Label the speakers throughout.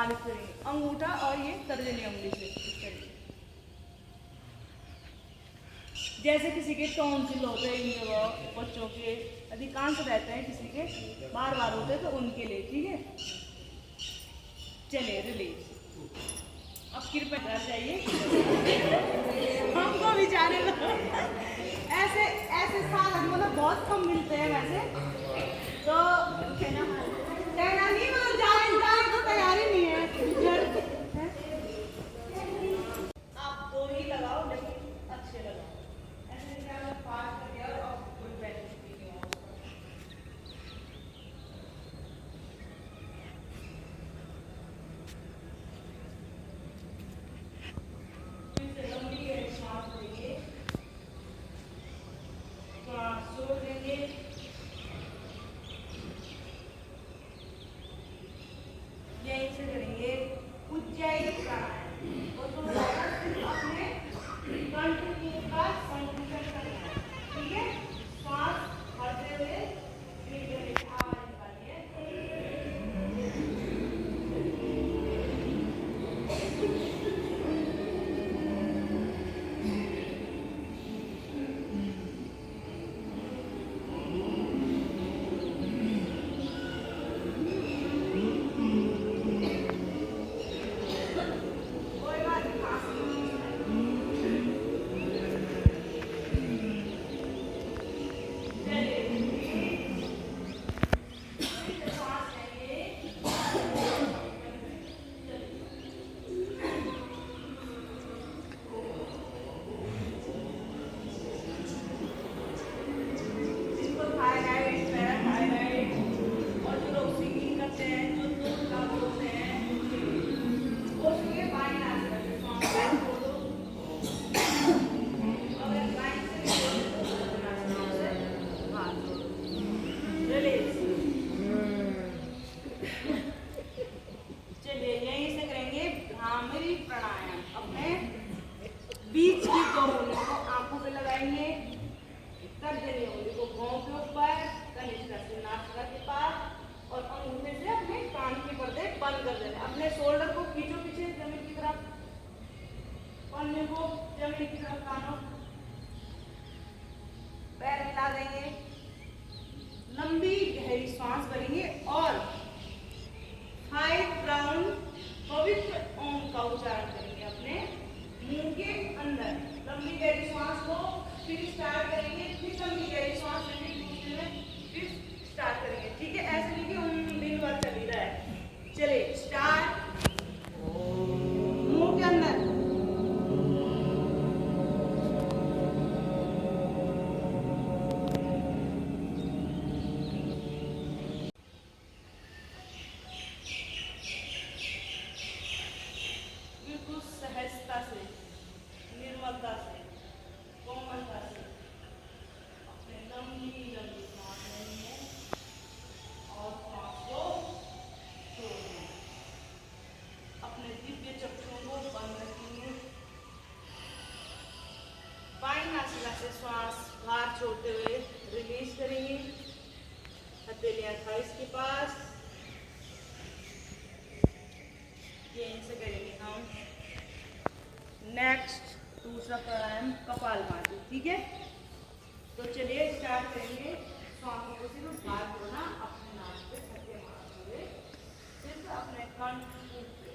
Speaker 1: मालिश करेंगे अंगूठा और ये तर्जनी उंगली से इस तरीके। जैसे किसी के टॉन्सिल होते हैं इन जगह, बच्चों के अधिकांश रहते हैं, किसी के बार बार होते हैं, तो उनके लिए। ठीक है, चलिए रिलीज। अब कृपया कर जाइए, हमको भी जाने दो। ऐसे ऐसे साल मतलब बहुत कम मिलते हैं वैसे तो, कहना नहीं मतलब जाने तो तैयारी नहीं है। आप दो ही लगाओ लेकिन अच्छे लगाओ, ऐसे क्या फास्ट कर दिया और कोई बेनिफिट नहीं हुआ। फिर से लंबी सांस लेंगे, सांस छोड़ देंगे, यहीं से करेंगे उज्जैन प्राणायाम। और तो अपने कंठ का संकुचन करना है। ठीक है, सांस भरते हुए आवाज निकालिए। चलिए यहीं से करेंगे भ्रामरी प्राणायाम। अपने बीच की दो उंगली को आंखों पे लगाएंगे, तर्जनी उंगली को भौं के ऊपर, कनिष्ठा से नासिका के पास और अंगूठे से अपने कान के पर्दे बंद कर देना। अपने शोल्डर को खींचो पीछे जमीन की तरफ, पन्ने को जमीन की तरफ तानो, पैर हिला देंगे, लंबी गहरी सांस भरेंगे और हाई ब्राउन पवित्र ओम का उच्चारण करेंगे अपने मुंह के अंदर। लंबी गहरी सांस को फिर स्टार्ट करेंगे, फिर लंबी गहरी सांस लेंगे, दूसरे में फिर स्टार्ट करेंगे। ठीक है, ऐसे नहीं कि दिन भर चल ही रहा है। चलिए स्टार्ट, मुंह के अंदर सहजता से, निर्मलता से, कोमलता से अपने लंबी लंबी सांस लेनी है और सांस को छोड़ना है। अपने दिव्य चक्षुओं को बंद रखेंगे, बाईं नासिका से श्वास बाहर छोड़ते हुए रिलीज करेंगे, हथेलियां थाइस के पास। यहीं से करेंगे हम नेक्स्ट दूसरा प्राणायाम कपालभाति। ठीक है, तो चलिए स्टार्ट करेंगे। सांसों को सिर्फ बाहर छोड़ना, अपने नाक पे धक्के मारते हुए सिर्फ अपने कंठ पे।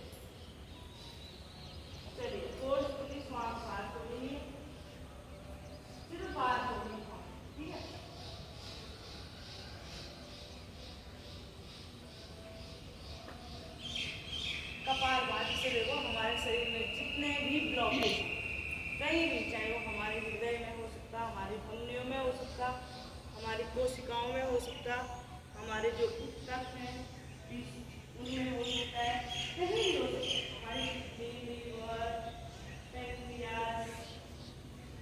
Speaker 1: चलिए फोर्सफुली सांस बाहर छोड़ेंगे, सिर्फ बाहर छोड़ेंगे। ठीक है, कपालभाति से देखो हमारे शरीर में जितने भी ब्लॉकेज कहीं भी, चाहे वो हमारे हृदय में हो सकता, हमारी धमनियों में हो सकता, हमारी कोशिकाओं में हो सकता, हमारे जो ऊतक हैं उनमें हो सकता है, कहीं भी हो सकता है, हमारी लीवर, पैंक्रियास,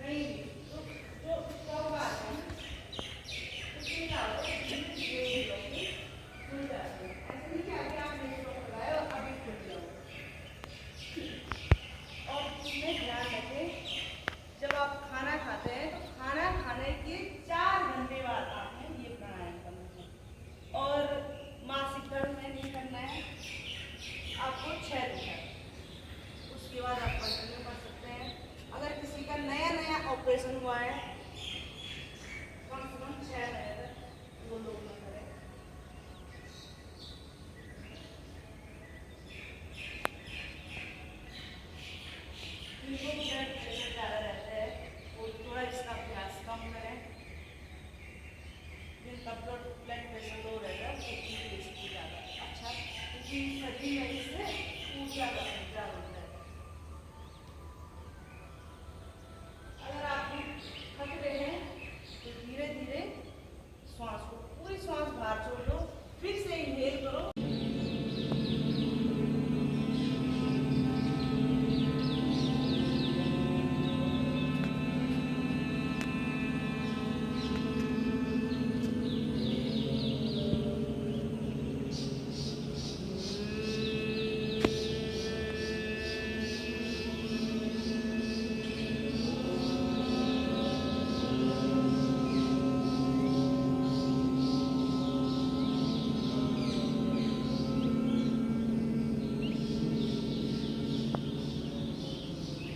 Speaker 1: कहीं भी। तो जो इसका बात है उसके क्या होता है, खुल जाते हैं। ऐसे नहीं कि अभी आप नहीं लगाए और अभी खुल जाओ। और इसमें ध्यान रखें, जब आप खाना खाते हैं तो खाना खाने के 4 घंटे बाद आपने ये प्राणायाम करना है। और मासिक धर्म में नहीं करना है, आपको लगवाएं, कम से कम 6 महीने तक वो लोग ना करें। इनको ब्लड प्रेशर ज़्यादा रहता है, वो थोड़ा इसका अभ्यास कम करें। जिनका ब्लड प्रेशर लो रहता है वो इसकी ज़्यादा अच्छा, क्योंकि शरीर में इससे ऊर्जा का संचार होता है। अगर आप थक रहे हैं तो धीरे धीरे श्वास को, पूरी श्वास बाहर छोड़ दो, फिर से इनहेल करो।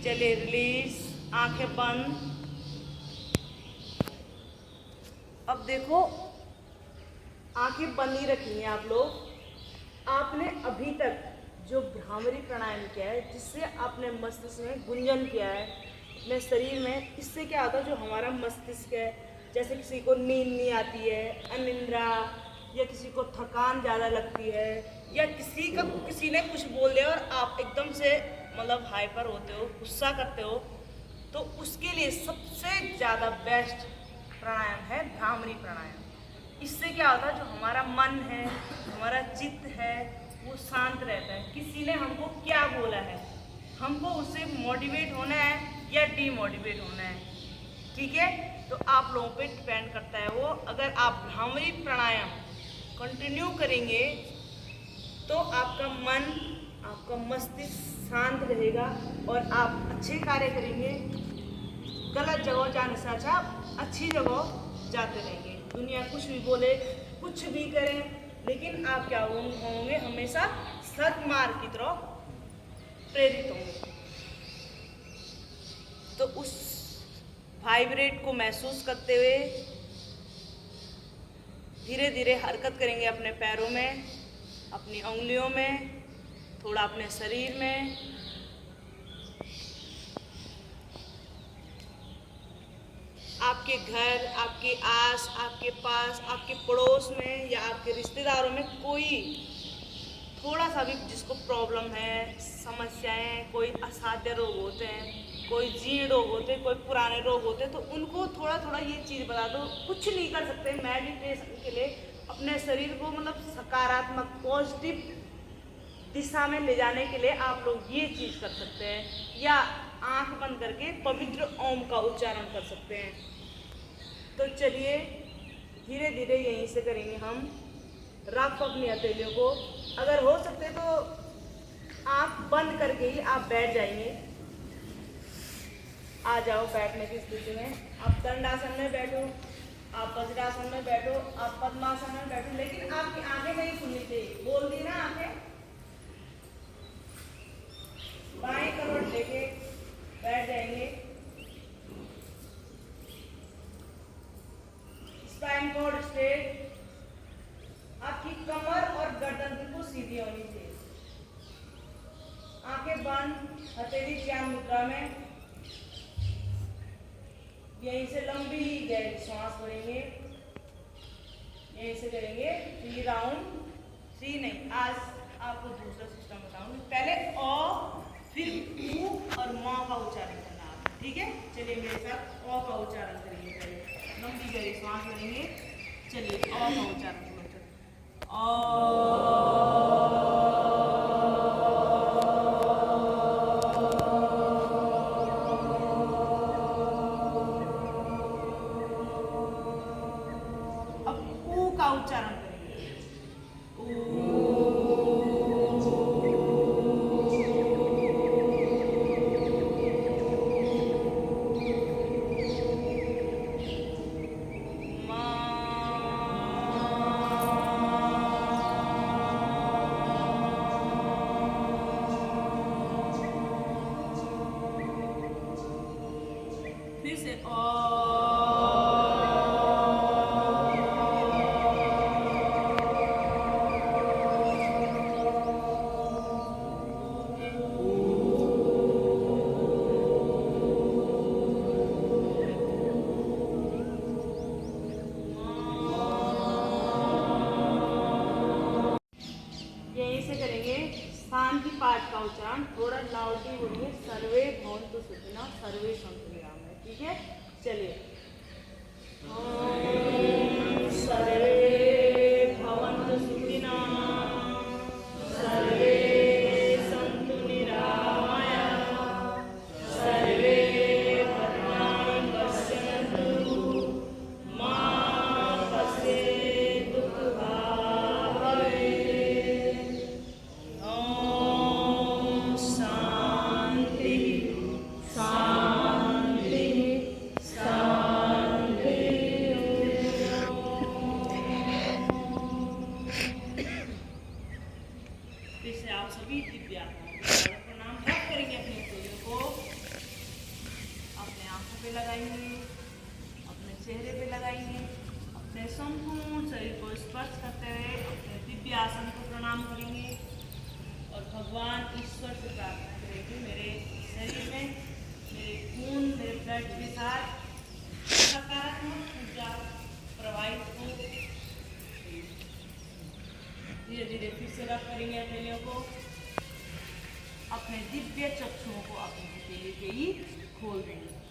Speaker 1: चलिए रिलीज, आंखें बंद। अब देखो, आंखें बंद ही रखी हैं आप लोग। आपने अभी तक जो भ्रामरी प्राणायाम किया है, जिससे आपने मस्तिष्क में गुंजन किया है अपने शरीर में, इससे क्या होता है, जो हमारा मस्तिष्क है, जैसे किसी को नींद नहीं आती है, अनिद्रा, या किसी को थकान ज़्यादा लगती है, या किसी ने कुछ बोल दिया और आप एकदम से मतलब हाइपर होते हो, गुस्सा करते हो, तो उसके लिए सबसे ज़्यादा बेस्ट प्राणायाम है भ्रामरी प्राणायाम। इससे क्या होता है, जो हमारा मन है, हमारा चित्त है, वो शांत रहता है। किसी ने हमको क्या बोला है, हमको उससे मोटिवेट होना है या डीमोटिवेट होना है, ठीक है, तो आप लोगों पे डिपेंड करता है वो। अगर आप भ्रामरी प्राणायाम कंटिन्यू करेंगे तो आपका मन, आपका मस्तिष्क शांत रहेगा और आप अच्छे कार्य करेंगे। गलत जगह जाने से अच्छा अच्छी जगह जाते रहेंगे। दुनिया कुछ भी बोले, कुछ भी करें, लेकिन आप क्या होंगे, हमेशा सद्मार्ग की तरफ प्रेरित होंगे। तो उस वाइब्रेट को महसूस करते हुए धीरे धीरे हरकत करेंगे अपने पैरों में, अपनी उंगलियों में, थोड़ा अपने शरीर में। आपके घर, आपके आस, आपके पास, आपके पड़ोस में या आपके रिश्तेदारों में कोई थोड़ा सा भी जिसको प्रॉब्लम है, समस्याएं, कोई असाध्य रोग होते हैं, कोई जीर्ण रोग होते हैं, कोई पुराने रोग होते हैं, तो उनको थोड़ा थोड़ा ये चीज़ बता दो। कुछ नहीं कर सकते मेडिटेशन के लिए, अपने शरीर को मतलब सकारात्मक पॉजिटिव दिशा में ले जाने के लिए आप लोग ये चीज़ कर सकते हैं, या आंख बंद करके पवित्र ओम का उच्चारण कर सकते हैं। तो चलिए धीरे धीरे यहीं से करेंगे हम। रख अपनी हथेलियों को, अगर हो सकते तो आंख बंद करके ही आप बैठ जाइए। आ जाओ बैठने की स्थिति में। आप दंडासन में बैठो, आप वज्रासन में बैठो, आप पद्मासन में बैठो, लेकिन आपकी आंखें नहीं खुलनी चाहिए। बोल दी ना आंखें। बाएं करवट लेके बैठ जाएंगे। स्पाइन कॉर्ड स्ट्रेट, आपकी कमर और गर्दन बिल्कुल सीधी होनी चाहिए। आंखें बंद, हथेली ध्यान मुद्रा में। यहीं से लंबी गहरी सांस भरेंगे, यहीं से करेंगे 3 राउंड। 3 नहीं, आज आपको दूसरा सिस्टम बताऊंगी। पहले अ, फिर ऊ और म का उच्चारण करना है, ठीक है। चलिए मेरे साथ अ का उच्चारण करेंगे। पहले लंबी गहरी सांस भरेंगे। चलिए अ का उच्चारण करो। अब ऊ का उच्चारण करेंगे। फिर से यहीं से करेंगे शांति पाठ का उच्चारण। थोड़ा लाउडली बोलिए, सर्वे भवन्तु सुखिनः सर्वे सन्तु निरामयाः। ठीक है, चलिए। ओम सर्वे भवन्तु सुखिनः सर्वे सन्तु निरामयाः सर्वे भद्राणि पश्यन्तु मा कश्चित् दुःखभाग् भवेत्। ओम शांति शांति शांति। फिर से आप सभी दिव्य आत्माओं को प्रणाम करेंगे। अपने उंगलियों को अपने आंखों पे लगाएंगे, अपने चेहरे पे लगाएंगे, अपने संपूर्ण शरीर को स्पर्श करते हुए अपने दिव्य आसन को प्रणाम करेंगे और भगवान ईश्वर से प्रार्थना करेंगे मेरे शरीर में, मेरे खून, मेरे ब्लड के साथ सकारात्मक ऊर्जा प्रवाहित हो। धीरे धीरे फिर से रब करेंगे हथेलियों को, अपने दिव्य चक्षुओं को अपने हथेली पे ही खोल देंगे।